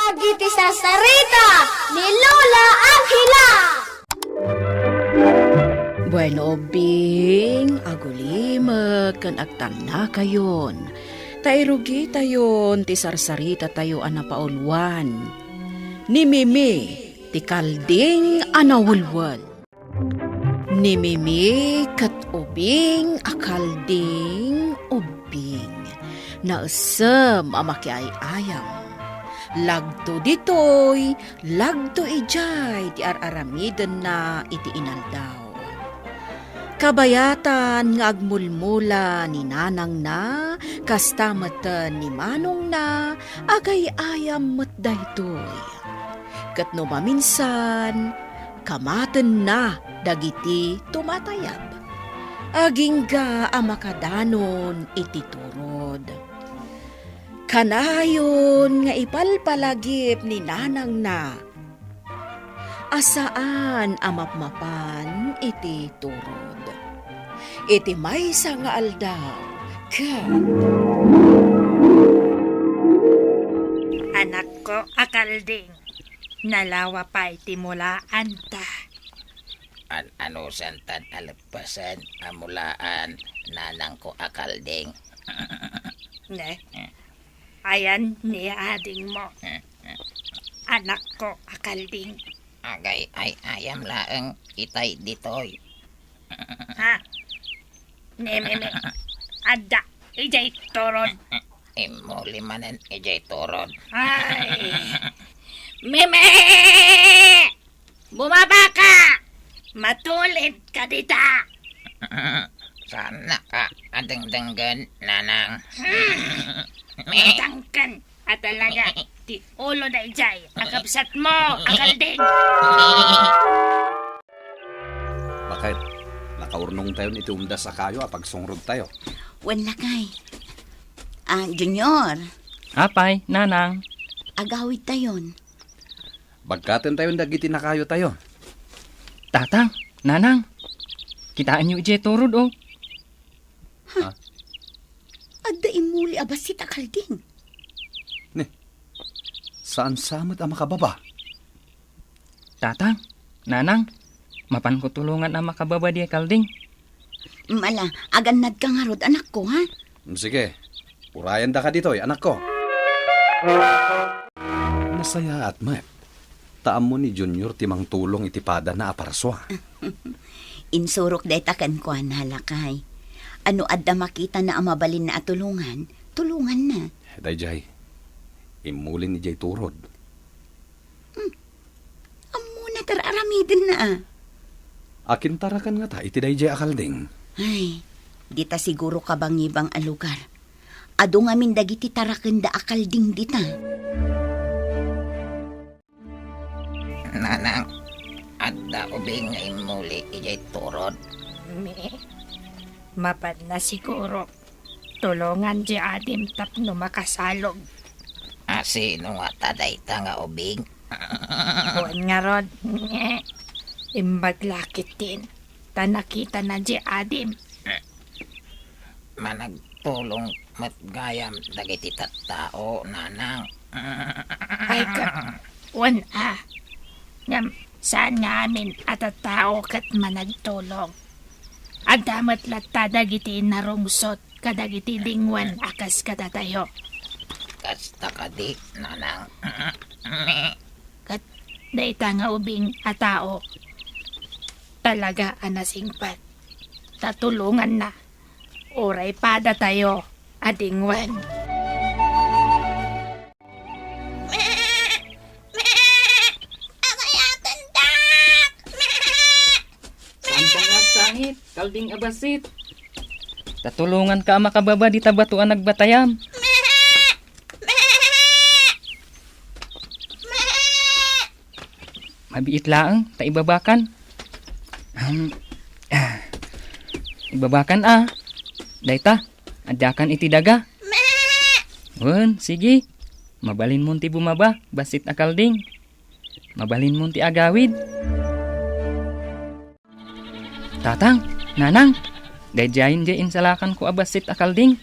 Dagiti sasarita ni Lola Angela. Bueno, Bing, agulimag kan agtanda kayon. Tayrugi tayon, ti sarsarita tayo anapaulwan. Ni Mimi, ti kalding anawulwal. Ni Mimi, kat ubing, akalding ubing. Naasam amakiay ayam. Lagto ditoy, lagto ijay, ti araramiden na iti inaldaw. Kabayatan nga agmulmula ni nanang na, kastamatan ni manong na, agay ayam met daytoy. Kat no maminsan, kamaten na dagiti tumatayab. Agingga amakadanon iti turod. Kanayon nga ipalpalagip ni nanang na, asaan amapmapan iti turod. Iti maysa nga aldaw, Anak ko, akalding, nalawa pa iti mulaan ta. Ano santan alapasan amulaan nanang ko akalding. Ne? Ayan ni ading mo. Anak ko, akalding. Agay ay ayam laeng itay ditoy. Ha? Ne, Ada, ijay torod. Imo limanen ijay torod. Ay. Meme! Bumaba ka! Matulid ka dita! Sana ka adeng-denggan nanang. Tangkan at talaga, ti ulo na ijay, akabsat mo, akalding! Bakit? Nakaurnong tayo iti umdas sa kayo apag sungrod tayo. Wala kay. Junior, Apay, nanang. agawid tayon. Bagkaten tayo dagiti na kayo tayo. Tatang, nanang. Kitaan niyo ije turod o. Adda imuli abasit akalding. Saan samot ang makababa? Tatang, nanang. Mapan ko tulungan ang makababa di kalding. Mala, aganad ka nga rod, anak ko, ha? Sige, urayan da ka ditoy, anak ko. Masaya at mayat. Taam mo ni Junior timang tulong itipada na aparswa. Insurok day takan ko, halakay. Ano adda makita na amabalin na atulungan, tulungan na. Dayjay, imulin ni Jay turod. Amuna tararamidin na, Akin tarakan nga ta, iti Dayjay akalding. Ay, dita siguro kabangibang alugar. Ado nga min dagiti taraken da akalding dita. Nanang, adda ubing nga imuli ijay turod. Mapad na siguro. Tulungan di adim tapno makasalog. Sino nga taday ta nga ubing? Huwag nga rod. Imbaglakit din. Tanakita na di adim. Managtulong matgayam dagiti tattao nanang. Ay ka. Wan Ngam, saan nga amin at at tao kat managtulong. Adamat latta dagiti narungsot kadagiti lingwan akas kadatayo. Kasta ka di nanang. Kat daita nga ubing a tao. Talaga anasingpat. Tatulungan na. Oray pada tayo, adingwan. Sampang nagsangit, kalding abasit. Tatulungan ka makababa di tabatuan nagbatayam. Mabiit laang, taibabakan. Ibabakan Dayta, adakan iti daga. Wen, sige. Mabalin mo ti bumaba, basit akalding. Mabalin mo ti agawid. Tatang, nanang, dayjayin jayin salakan ko abasit akalding.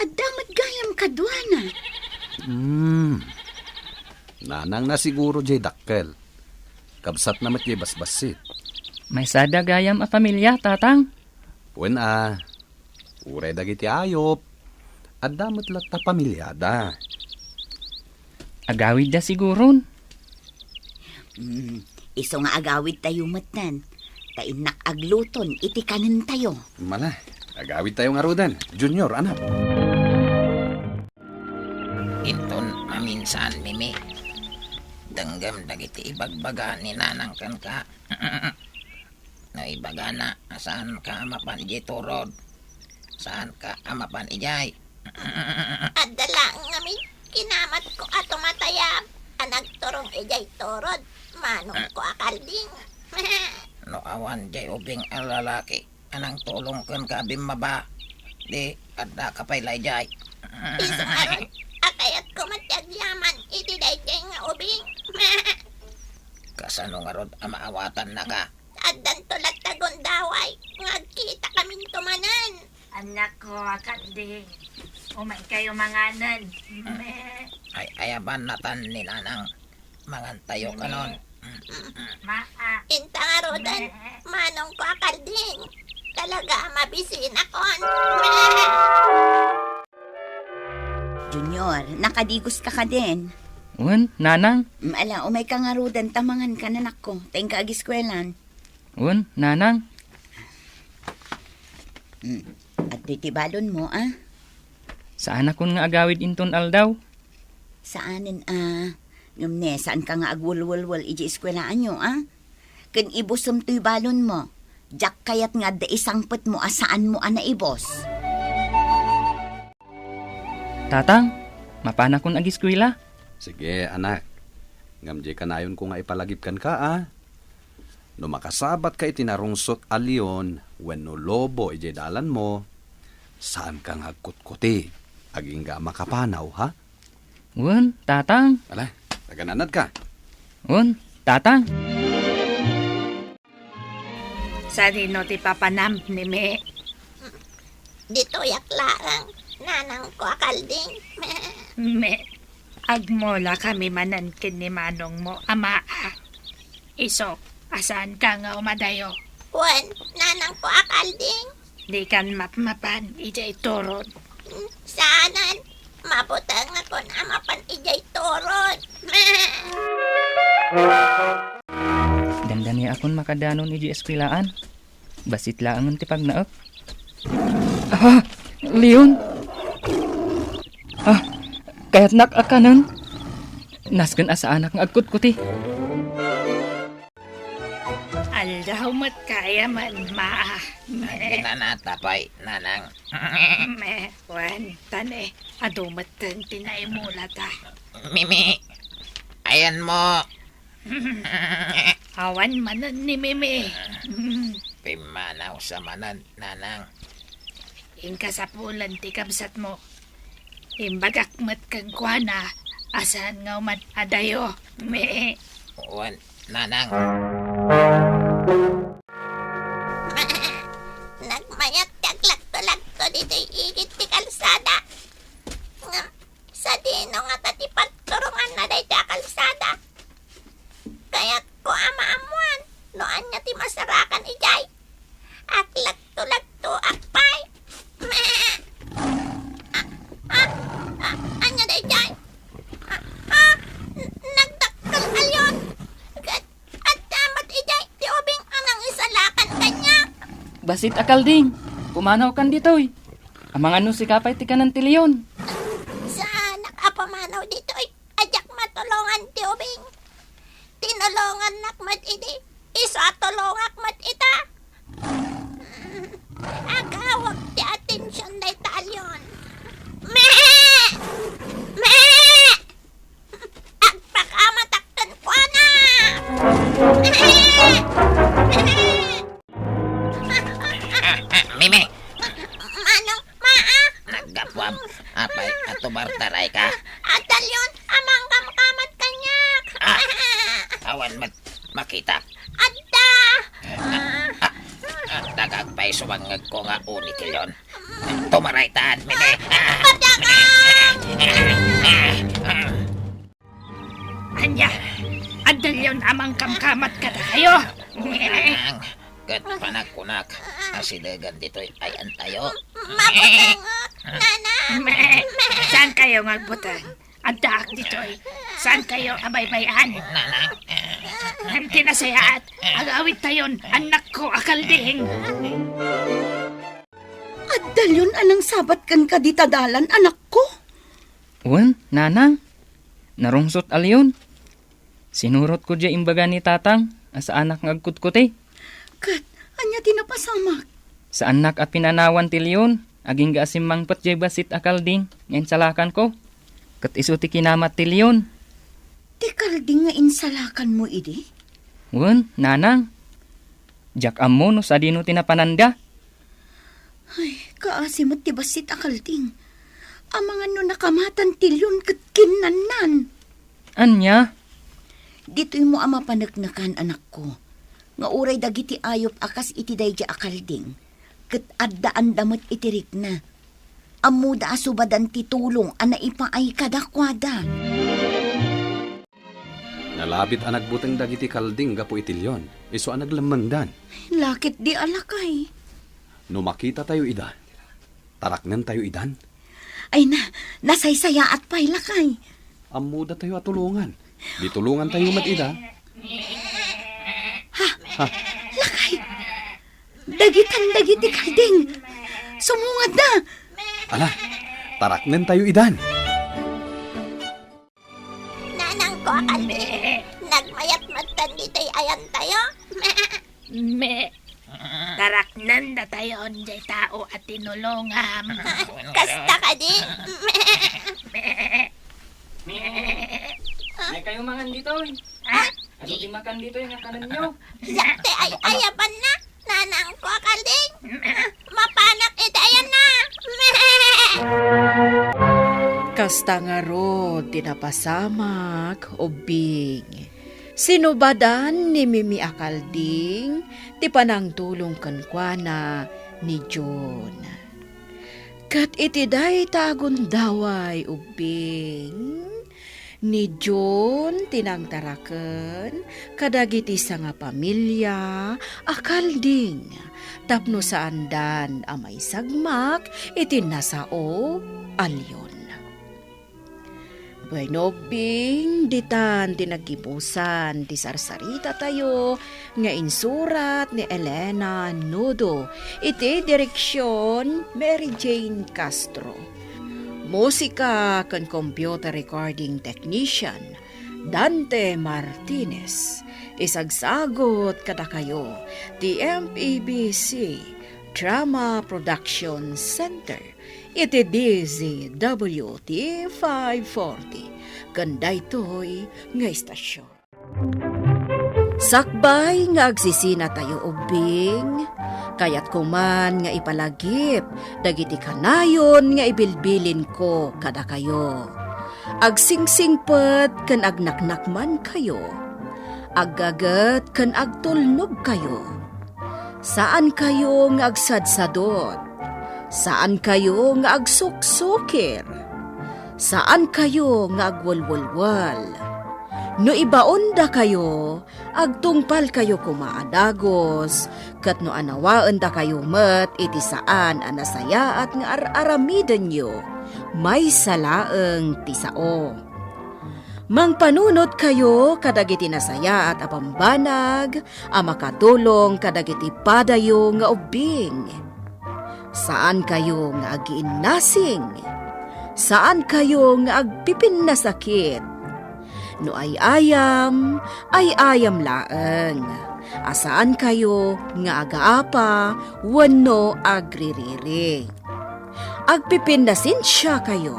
Adamat gayam kadwana. Nanang na siguro jay dakkel. Kabsat namat jay basbasit. May sada gayam a pamilya, tatang. Wen uray dagiti ayop. At damat lata pamilyada. Agawid da siguron. Iso nga agawid tayo matan. Tainak agluton, iti kanan tayo. Mala, agawid tayo nga rodan. Junior, anak. Inton maminsan, Mimi. Danggam dagiti ibagbaga ni nanang kan ka. No ibaga na, saan ka amapan ijay turod? Saan ka amapan ijay? Adala ngamin kinamat ko ato matayam. Anagturong ijay torod. Manong ko akalding. No awan jay ubing ang lalaki. Anang tulong kan ka bimaba. Di, kada kapaylay jay. Iso aron, akayat ko matyagyaman. Iti dayjay nga ubing. Kasano nga rod amaawatan na ka? Adan tulat tagon daway. Ngagkita kaming tumanan. Anak ko, akading. Umay kayo manganan. Ay ayaban natan ni nanang. Mangantayo ka nun. Maa. Inta nga rodan. Manong ko akalding. Talaga mabisin akon. Junior, nakadigos ka din. Un, nanang. Ala, umay ka nga rudan, tamangan ka nanak ko. Tayong ka agiskwelan. Un, nanang. At titibalon mo, ah? Saan akon nga agawid inton aldaw? Saanin, Ngumne, saan ka nga agwulwulwul iji iskwelaan nyo, ah? Kun ibusom to'y balon mo. Jak kayat nga da isangpet mo asaan mo ana ibos. Tatang, mapana kon agiskwela. Sige, anak. Ngamjay kanayon ko nga ipalagipkan ka, No makasabat ka itinarungsot alyon, when no lobo ijay dalan mo, saan kang agkutkuti? Aging ga makapanaw, ha? Un, tatang. Ala, tagananad ka. Un, tatang. Sa dino ti papanam ni Me. Dito yaklarang. Nanang ko akalding. Me. Agmola kami manan kin ni manong mo, ama. Iso, asan ka nga umadayo? Wan, nanang ko akalding. Di kan mapmapan, ijay turod. Saanan, mabutang ako na mapan ijay turod. Dandani akon makadanon iji eskwelaan. Basit laangan ti pagnaok. Ah, Leon. Kaya't nakakanon. Nasken asa anak ng agkut-kuti. Aldaw mat kaya man, ma. Hindi na natapay, nanang. Me, wan, tane. Adumat tan tinaimula ta. Mimi, ayan mo. Awan manan ni Mimi. Pimanaw sa manan, nanang. Ingka sa pulan ti kabsat mo. Imbagakmat kang kuana. Asan nga umat adayo. Me. Wan, nanang. Nagmayat taglagto-lagto dito'y igit ti kalsada. Nga, sa dino nga tatipat turungan na day ta kalsada. Kaya't ko ama-amuan, noan niya ti masarakan ijay. Aglagto-lagto akpay. Anya day jay? Nagdakkel alyon. At damat ijay, ti ubing anang isalakan kanya. Basit akalding. Pumanaw kan ditoy. Amang ano si kapay ti kanan ti Leon. Sa nakapamanaw dito ay ajak matulungan ti ubing. Tinulungan nakmat iti. Isa tulungak mat ita. Agawag ti atensyon na italyon. Meh! Meh! Agpakamataktan ko na! Mimi, Manong, maa! nagdapwam. Apay, atubartaray ka. Atalyon, amang kamkamat kanyak! Awan makita. Adda! Dagag pa'y sumangag ko nga uni kilyon. Tumaraytaan, Mimi. Anya, adal yun amang kamkamat ka na kayo. Nanang, kat panak-kunak. Asidagan dito'y ayan tayo. Maputangot, nanang. Saan kayo ngagbutang? Antaak dito'y. Saan kayo abaybayan? Nanang, Tinasaya at agawit tayon, anak ko akalding. At dalyon anang sabat kan kaditadalan, anak ko. Wan, nanang. Narungsot aliyon. Sinurot ko dya imbaga ni tatang, asa anak ngagkutkuti. Kat, anya tinapasamak. Sa anak at pinanawan tilyon, aging gaasimang pat dya basit akalding, ngayon salakan ko. Kat isuti kinamat tilyon. Di kalding nga insalakan mo, idi? Wan, nanang. Jak amo no sa dino tinapananda. Ay, kaasimot ti basit akalding. Ang mga no nakamatan tilyon kat kinnanan. Anya? Dito'y mo ama panagnakan, anak ko. Nga uray dagiti ayop akas iti dayja akalding. Kat addaan damot itirik na. Amuda asubadan ti tulong ana ipaay kadakwada. Nalabit ang nagbutang dagiti kalding gapo itilyon. Iso ang naglamandan. Lakit di alakay. No makita tayo idan. Taraknan tayo idan. Ay nasaysaya at pay lakay. Amuda tayo at tulungan. Di tulungan tayo ida. Lakay. Dagitan dagiti kalding. Sumungad na. Ala, taraknan tayo idan. Nanang ko akalding. Nagmayat matan dito'y ayan tayo. Me, taraknan na tayon jay tao at tinulungam. Kasta ka di. May kayo mangan dito. Ano di makan dito yung akalan nyo? Yakte ay ayaban na. Nanang ko akalding. Mapanak ito ayan na. Kasta nga ro, tinapasamak, ubing. Sinubadan ni Mimi Akalding, ti panang tulong kankwana ni John. Kat itiday tagon daway, ubing. Ni John tinangtaraken, kadagiti sa nga pamilya, akalding. Tapno sa andan amay sagmak, itinasao, alyon. Bainobing, ditan tinagibusan, ti sarsarita tayo, nga insurat ni Elena Nudo, iti direksyon Mary Jane Castro. Musika kan computer recording technician, Dante Martinez. Isagsagot kada kayo, ti MPBC Drama Production Center. Iti DZWT 540. Ganda ito'y nga istasyon. Sakbay nga agsisina tayo ubing, kayat kuman nga ipalagip, dagiti kanayon nga ibilbilin ko kada kayo. Agsingsingpet kan agnaknakman kayo, aggagat kan agtulnog kayo. Saan kayo nga agsadsadot? Saan kayo nga agsuksukir? Saan kayo nga agwalwalwal? No ibaon da kayo, agtungpal kayo kumaadagos, kat no anawaan da kayo met, iti saan anasaya at nga aramidan nyo, may salaeng tisao. Mangpanunot kayo kadagiti nasaya at apambanag, amakatulong kadagiti padayo nga ubing. Saan kayo nga agiinnasing? Saan kayo nga agpipin na sakit? No ay ayam laeng. Asaan kayo nga agaapa, wano agririri. Agpipin na sinsya kayo.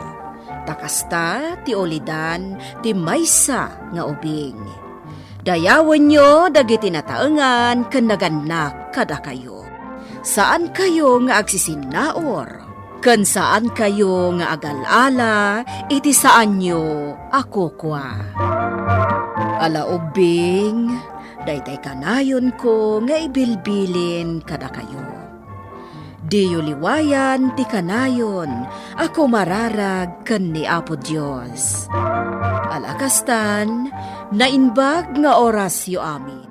Takasta ti olidan ti maysa nga ubing. Dayawan nyo dagiti nataengan ken naganak kada kayo. Saan kayo nga agsisinaor? Ken saan kayo nga agalala, iti saan nyo ako kwa. Ala ubing, Daytay kanayon ko nga ibilbilin kada kayo. Diyo liwayan ti kanayon, ako mararag ken ni Apo Dios. Alakastan, nainbag nga orasyo amin.